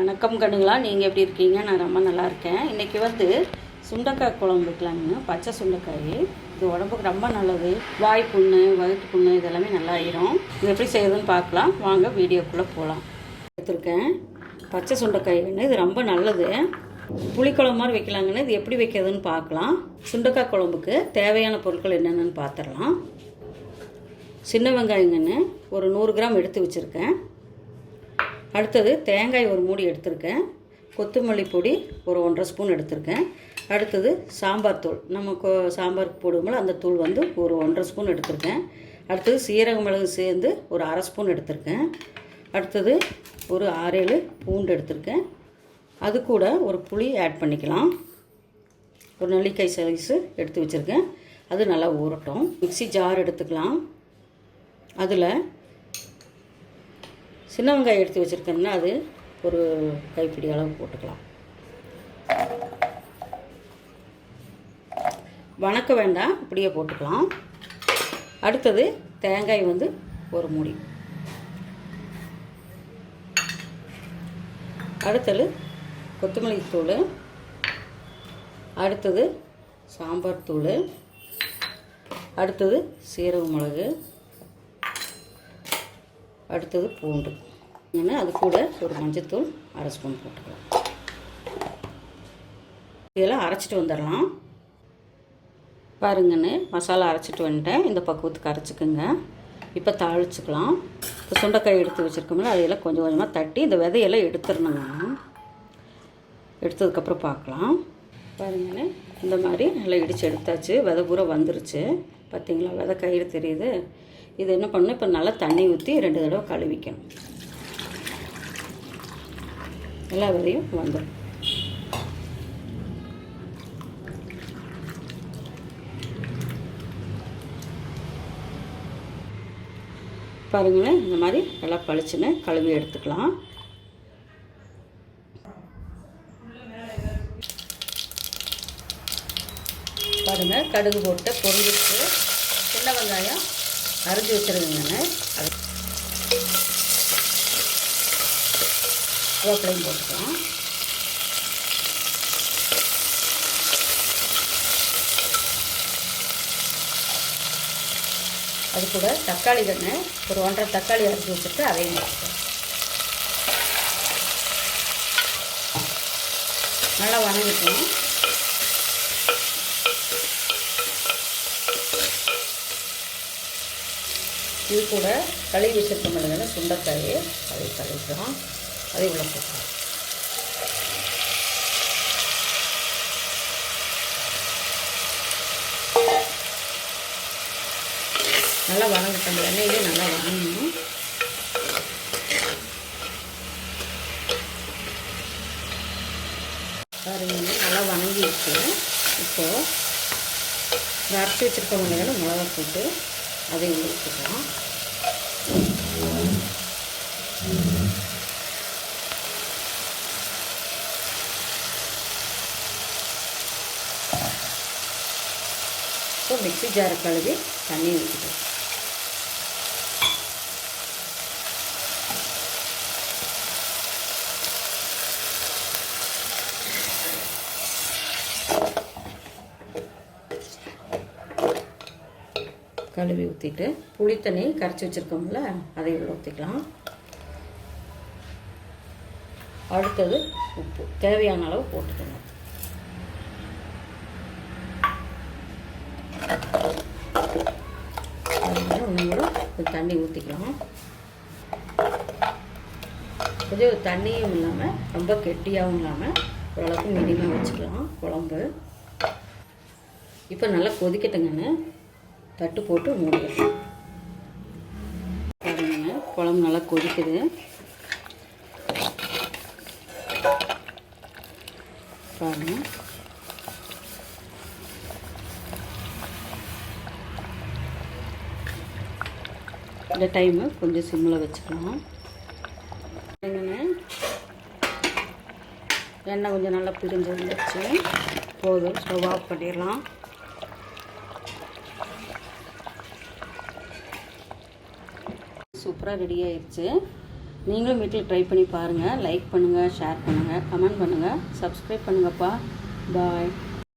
வணக்கம் கண்ணுங்களா, நீங்கள் எப்படி இருக்கீங்க? நான் ரொம்ப நல்லா இருக்கேன். இன்றைக்கி வந்து சுண்டைக்காய் குழம்பு வைக்கலாங்க. பச்சை சுண்டைக்காய் இது உடம்புக்கு ரொம்ப நல்லது. வாய் புண்ணு, வயிற்று புண்ணு இதெல்லாமே நல்லா ஆயிரும். இது எப்படி செய்யுதுன்னு பார்க்கலாம் வாங்க, வீடியோக்குள்ளே போகலாம். எடுத்துருக்கேன் பச்சை சுண்டைக்காய்ன்னு, இது ரொம்ப நல்லது. புளிக்குழம்பு மாதிரி வைக்கலாங்கன்னு. இது எப்படி வைக்கிறதுன்னு பார்க்கலாம். சுண்டைக்காய் குழம்புக்கு தேவையான பொருட்கள் என்னென்னு பார்த்துடலாம். சின்ன வெங்காயங்கன்னு ஒரு 100 கிராம் எடுத்து வச்சுருக்கேன். அடுத்தது தேங்காய் ஒரு மூடி எடுத்திருக்கேன். கொத்தமல்லி பொடி ஒரு 1.5 ஸ்பூன் எடுத்திருக்கேன். அடுத்தது சாம்பார் தூள், நம்ம சாம்பாருக்கு போடுவோம்ல அந்த தூள் வந்து ஒரு 1.5 ஸ்பூன் எடுத்திருக்கேன். அடுத்தது சீரக மிளகு சேர்ந்து ஒரு 1/2 ஸ்பூன் எடுத்திருக்கேன். அடுத்தது ஒரு 6-7 பூண்டு எடுத்திருக்கேன். அது கூட ஒரு புளி ஆட் பண்ணிக்கலாம். ஒரு நெல்லிக்காய் சைஸு எடுத்து வச்சுருக்கேன். அது நல்லா ஊறட்டும். மிக்ஸி ஜார் எடுத்துக்கலாம். அதில் சின்ன வெங்காயம் எடுத்து வச்சுருக்கேன்னா அது ஒரு கைப்பிடி அளவு போட்டுக்கலாம். வணக்க வேண்டாம், இப்படியே போட்டுக்கலாம். அடுத்தது தேங்காய் வந்து ஒரு மூடி. அடுத்தது கொத்தமல்லி தூள். அடுத்தது சாம்பார் தூள். அடுத்தது சீரக மிளகு. அடுத்தது பூண்டு. ஏன்னா அது கூட ஒரு மஞ்சத்தூள் 1/2 ஸ்பூன் போட்டுக்கலாம். இதெல்லாம் அரைச்சிட்டு வந்துடலாம். பாருங்கன்னு மசாலா அரைச்சிட்டு வந்துட்டேன். இந்த பக்குவத்துக்கு அரைச்சிக்கோங்க. இப்போ தாளிச்சுக்கலாம். இப்போ சுண்டைக்காய் எடுத்து வச்சுருக்கோம்ல அதையெல்லாம் கொஞ்சம் கொஞ்சமாக தட்டி இந்த விதையெல்லாம் எடுத்துடணுங்க. எடுத்ததுக்கப்புறம் பார்க்கலாம். பாருங்கன்னு இந்த மாதிரி நல்லா இடித்து எடுத்தாச்சு. விதை பூரா வந்துருச்சு. பார்த்திங்களா, விதை கையில் தெரியுது. இது என்ன பண்ணணும், இப்போ நல்லா தண்ணி ஊற்றி 2 தடவை கழுவிக்கணும். எல்லா விதையும் வந்துடும். பாருங்களேன், இந்த மாதிரி நல்லா பளிச்சுன்னு கழுவி எடுத்துக்கலாம். பாருங்கள், கடுகு போட்டு பொரிஞ்சிட்டு சின்ன வெங்காயம் அரைஞ்சி வச்சுருங்க. அது கருவேப்பிலையும் போட்டுக்கலாம். அது கூட தக்காளி கன்று ஒரு 1.5 தக்காளி அரைச்சி வச்சுட்டு அதையும் போட்டுக்கலாம். நல்லா வணங்கிக்கணும். இது கூட கழுவி வச்சிருக்க முடியல சுண்டைக்காயை அதை கழுவிக்கலாம். அதை உள்ள போட்டுக்கலாம். நல்லா வணங்கட்டும். எண்ணெயிலே நல்லா வணங்கணும். பாருங்க, நல்லா வணங்கிடுச்சு. இப்போது அரைச்சி வச்சுருக்க முடியல மிளகா போட்டு அதை ஊற்றிக்கலாம். இப்போ மிக்ஸி ஜாரை கழுவி தண்ணி ஊற்றிக்கலாம். கழுவி ஊற்றிட்டு புளி தண்ணி கரைச்சி வச்சுருக்கோம்ல அதை ஊற்றிக்கலாம். அடுத்தது உப்பு தேவையான அளவு போட்டுக்கணும். இன்னும் தண்ணி ஊற்றிக்கலாம். கொஞ்சம் தண்ணியும் இல்லாமல் ரொம்ப கெட்டியாகவும் இல்லாமல் ஓரளவுக்கு மீடியமாக வச்சுக்கலாம் குழம்பு. இப்போ நல்லா கொதிக்கட்டுங்கன்னு தட்டு போட்டு மூடிடலாம். பாருங்க, குழம்பு நல்லா கொதிக்குது. பாருங்க, இந்த டைமு கொஞ்சம் சிம்மில் வச்சுக்கலாம். எண்ணெய் கொஞ்சம் நல்லா பிரிஞ்சு வந்துடுச்சு. போதும், ஸ்டவ் ஆஃப் பண்ணிடலாம். சூப்பராக ரெடி ஆயிடுச்சு. நீங்களும் வீட்டில் ட்ரை பண்ணி பாருங்கள். லைக் பண்ணுங்கள், ஷேர் பண்ணுங்கள், கமெண்ட் பண்ணுங்கள், சப்ஸ்கிரைப் பண்ணுங்கப்பா. பாய்.